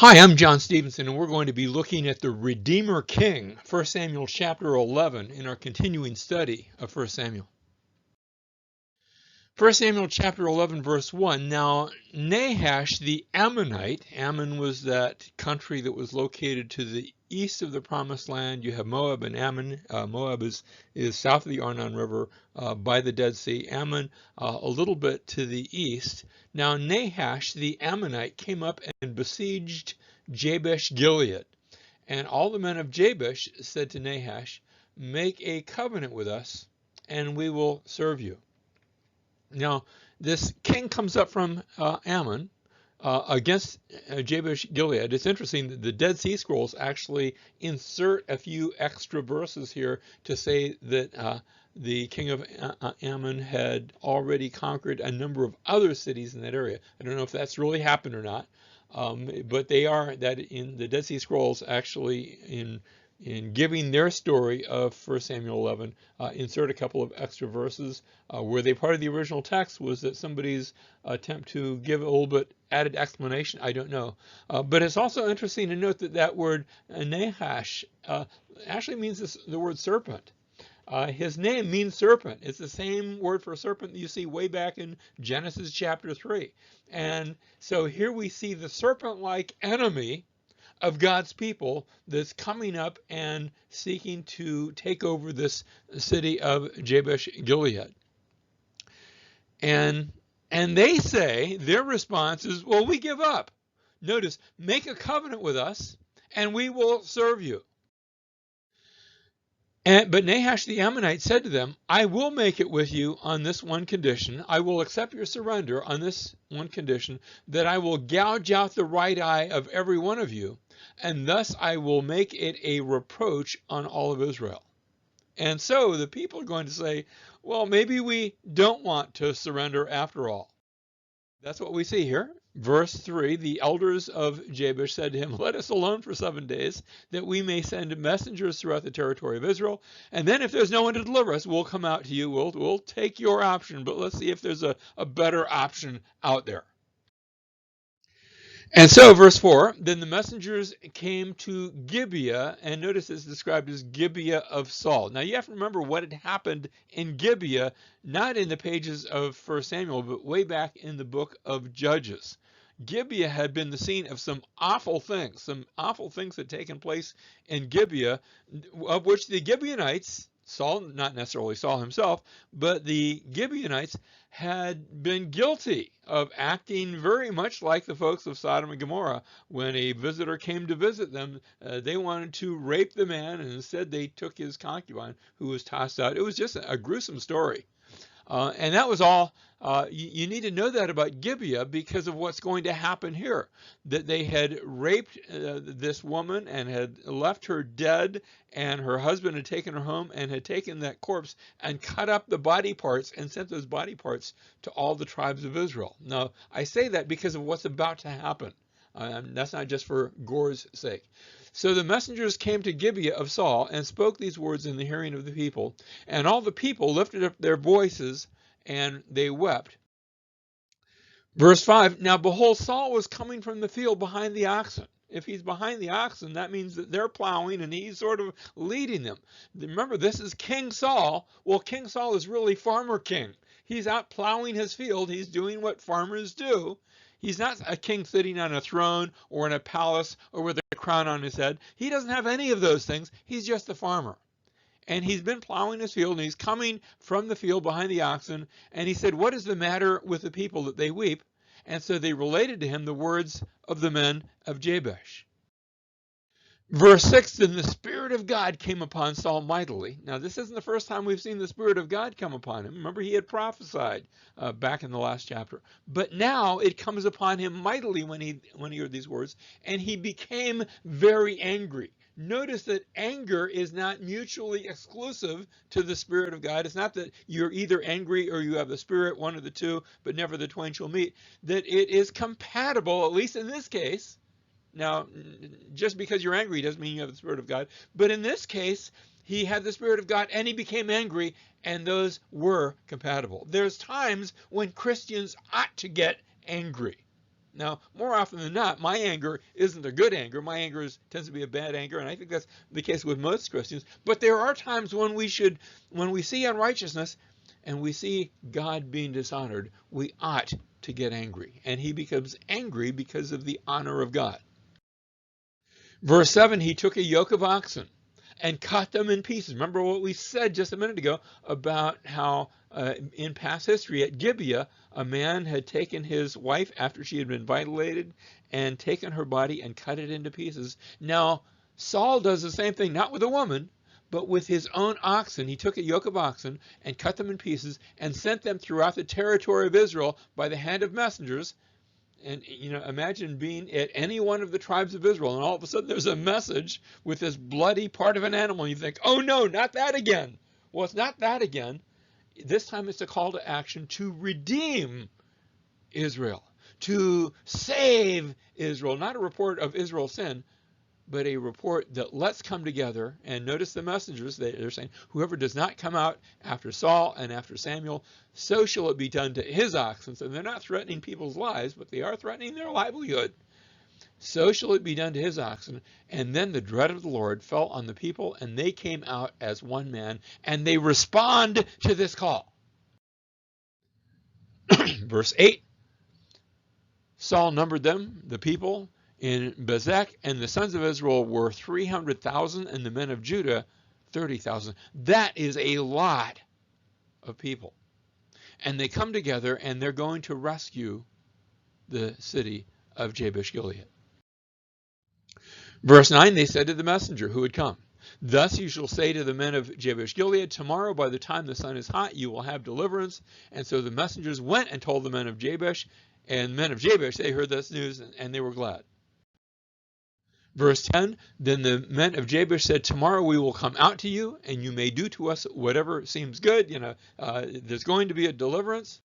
Hi, I'm John Stevenson, and we're going to be looking at the Redeemer King, 1 Samuel chapter 11, in our continuing study of 1 Samuel. 1 Samuel chapter 11, verse 1. Now, Nahash the Ammonite, Ammon was that country that was located to the east of the Promised Land. You have Moab and Ammon. Moab is south of the Arnon River by the Dead Sea. Ammon a little bit to the east. Now, Nahash the Ammonite came up and besieged Jabesh Gilead. And all the men of Jabesh said to Nahash, "Make a covenant with us, and we will serve you." Now, this king comes up from Ammon against Jabesh Gilead. It's interesting that the Dead Sea Scrolls actually insert a few extra verses here to say that the king of Ammon had already conquered a number of other cities in that area. I don't know if that's really happened or not, but they are that in the Dead Sea Scrolls actually in giving their story of 1 Samuel 11, insert a couple of extra verses. Were they part of the original text? Was that somebody's attempt to give a little bit added explanation? I don't know. But it's also interesting to note that that word Nahash actually means the word serpent. His name means serpent. It's the same word for serpent that you see way back in Genesis chapter 3. And so here we see the serpent-like enemy of God's people that's coming up and seeking to take over this city of Jabesh Gilead. And they say, their response is, well, we give up. Notice, make a covenant with us and we will serve you. But Nahash the Ammonite said to them, "I will make it with you on this one condition. I will accept your surrender on this one condition, that I will gouge out the right eye of every one of you, and thus I will make it a reproach on all of Israel." And so the people are going to say, well, maybe we don't want to surrender after all. That's what we see here. Verse 3, the elders of Jabesh said to him, "Let us alone for 7 days, that we may send messengers throughout the territory of Israel. And then if there's no one to deliver us, we'll come out to you. We'll take your option, but let's see if there's a better option out there." And so, verse 4, then the messengers came to Gibeah, and notice it's described as Gibeah of Saul. Now, you have to remember what had happened in Gibeah, not in the pages of 1 Samuel, but way back in the book of Judges. Gibeah had been the scene of some awful things. Some awful things had taken place in Gibeah, of which the Gibeonites, Saul, not necessarily Saul himself, but the Gibeonites had been guilty of acting very much like the folks of Sodom and Gomorrah. When a visitor came to visit them, they wanted to rape the man, and instead they took his concubine, who was tossed out. It was just a gruesome story. And that was all. You need to know that about Gibeah because of what's going to happen here. That they had raped this woman and had left her dead, and her husband had taken her home and had taken that corpse and cut up the body parts and sent those body parts to all the tribes of Israel. Now, I say that because of what's about to happen. That's not just for gore's sake. So the messengers came to Gibeah of Saul and spoke these words in the hearing of the people. And all the people lifted up their voices and they wept. Verse 5, now behold, Saul was coming from the field behind the oxen. If he's behind the oxen, that means that they're plowing and he's sort of leading them. Remember, this is King Saul. Well, King Saul is really Farmer King. He's out plowing his field. He's doing what farmers do. He's not a king sitting on a throne or in a palace or with a crown on his head. He doesn't have any of those things. He's just a farmer. And he's been plowing his field, and he's coming from the field behind the oxen. And he said, "What is the matter with the people that they weep?" And so they related to him the words of the men of Jabesh. Verse 6, then the Spirit of God came upon Saul mightily. Now, this isn't the first time we've seen the Spirit of God come upon him. Remember, he had prophesied back in the last chapter. But now it comes upon him mightily when he heard these words, and he became very angry. Notice that anger is not mutually exclusive to the Spirit of God. It's not that you're either angry or you have the Spirit, one of the two, but never the twain shall meet. That it is compatible, at least in this case. Now, just because you're angry doesn't mean you have the Spirit of God. But in this case, he had the Spirit of God and he became angry, and those were compatible. There's times when Christians ought to get angry. Now, more often than not, my anger isn't a good anger. My anger tends to be a bad anger, and I think that's the case with most Christians. But there are times when we see unrighteousness and we see God being dishonored, we ought to get angry. And he becomes angry because of the honor of God. Verse 7, he took a yoke of oxen and cut them in pieces. Remember what we said just a minute ago about how in past history at Gibeah, a man had taken his wife after she had been violated and taken her body and cut it into pieces. Now, Saul does the same thing, not with a woman, but with his own oxen. He took a yoke of oxen and cut them in pieces and sent them throughout the territory of Israel by the hand of messengers. And, imagine being at any one of the tribes of Israel, and all of a sudden there's a message with this bloody part of an animal. And you think, oh no, not that again. Well, it's not that again. This time it's a call to action to redeem Israel, to save Israel. Not a report of Israel's sin, but a report that let's come together. And notice the messengers, they're saying, whoever does not come out after Saul and after Samuel, so shall it be done to his oxen. So they're not threatening people's lives, but they are threatening their livelihood. So shall it be done to his oxen. And then the dread of the Lord fell on the people, and they came out as one man, and they respond to this call. Verse 8, Saul numbered them, the people, in Bezek, and the sons of Israel were 300,000, and the men of Judah 30,000. That is a lot of people. And they come together, and they're going to rescue the city of Jabesh Gilead. Verse 9, they said to the messenger who had come, thus you shall say to the men of Jabesh Gilead, tomorrow by the time the sun is hot, you will have deliverance. And so the messengers went and told the men of Jabesh, and the men of Jabesh, they heard this news, and they were glad. Verse 10, then the men of Jabesh said, tomorrow we will come out to you, and you may do to us whatever seems good. There's going to be a deliverance.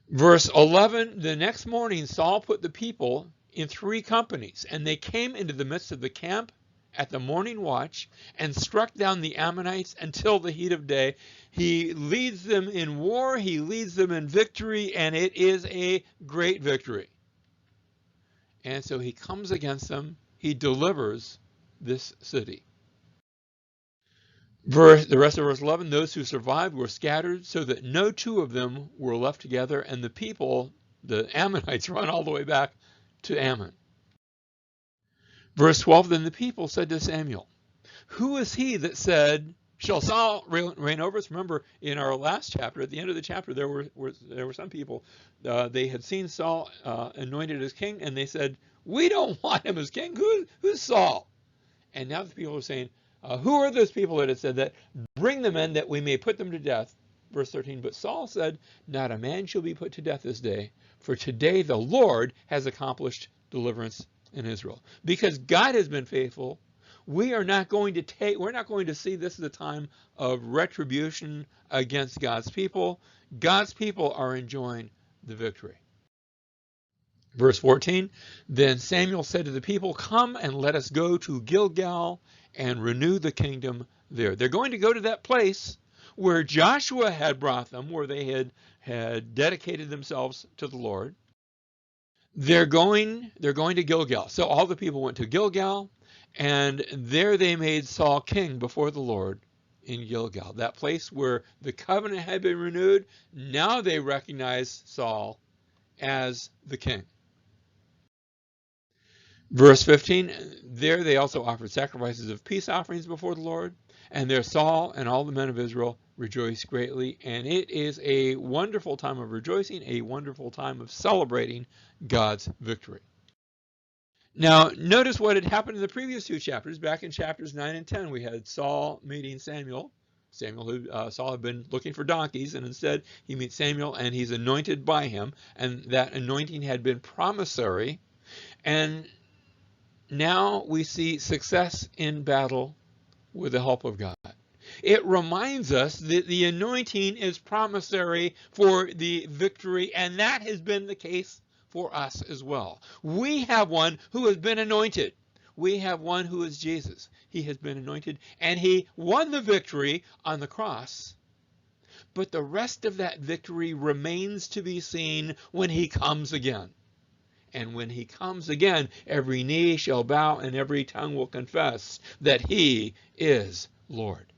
Verse 11, the next morning Saul put the people in 3 companies, and they came into the midst of the camp at the morning watch and struck down the Ammonites until the heat of day. He leads them in war, he leads them in victory, and it is a great victory. And so he comes against them. He delivers this city. The rest of verse 11, those who survived were scattered so that no 2 of them were left together. And the people, the Ammonites, run all the way back to Ammon. Verse 12, then the people said to Samuel, who is he that said, shall Saul reign over us? Remember, in our last chapter, at the end of the chapter, there were some people, they had seen Saul anointed as king, and they said, we don't want him as king. Who's Saul? And now the people are saying, who are those people that had said that? Bring them in that we may put them to death. Verse 13, but Saul said, not a man shall be put to death this day, for today the Lord has accomplished deliverance in Israel. Because God has been faithful, we're not going to see this as a time of retribution against God's people. God's people are enjoying the victory. Verse 14, then Samuel said to the people, come and let us go to Gilgal and renew the kingdom there. They're going to go to that place where Joshua had brought them, where they had dedicated themselves to the Lord. They're going to Gilgal. So all the people went to Gilgal, and there they made Saul king before the Lord in Gilgal, that place where the covenant had been renewed. Now they recognize Saul as the king. Verse 15, there they also offered sacrifices of peace offerings before the Lord, and there Saul and all the men of Israel rejoiced greatly. And it is a wonderful time of rejoicing, a wonderful time of celebrating God's victory. Now, notice what had happened in the previous 2 chapters. Back in chapters 9 and 10, we had Saul meeting Samuel. Saul had been looking for donkeys, and instead he meets Samuel, and he's anointed by him. And that anointing had been promissory. And now we see success in battle with the help of God. It reminds us that the anointing is promissory for the victory, and that has been the case for us as well. We have one who has been anointed. We have one who is Jesus. He has been anointed, and he won the victory on the cross. But the rest of that victory remains to be seen when he comes again. And when he comes again, every knee shall bow and every tongue will confess that he is Lord.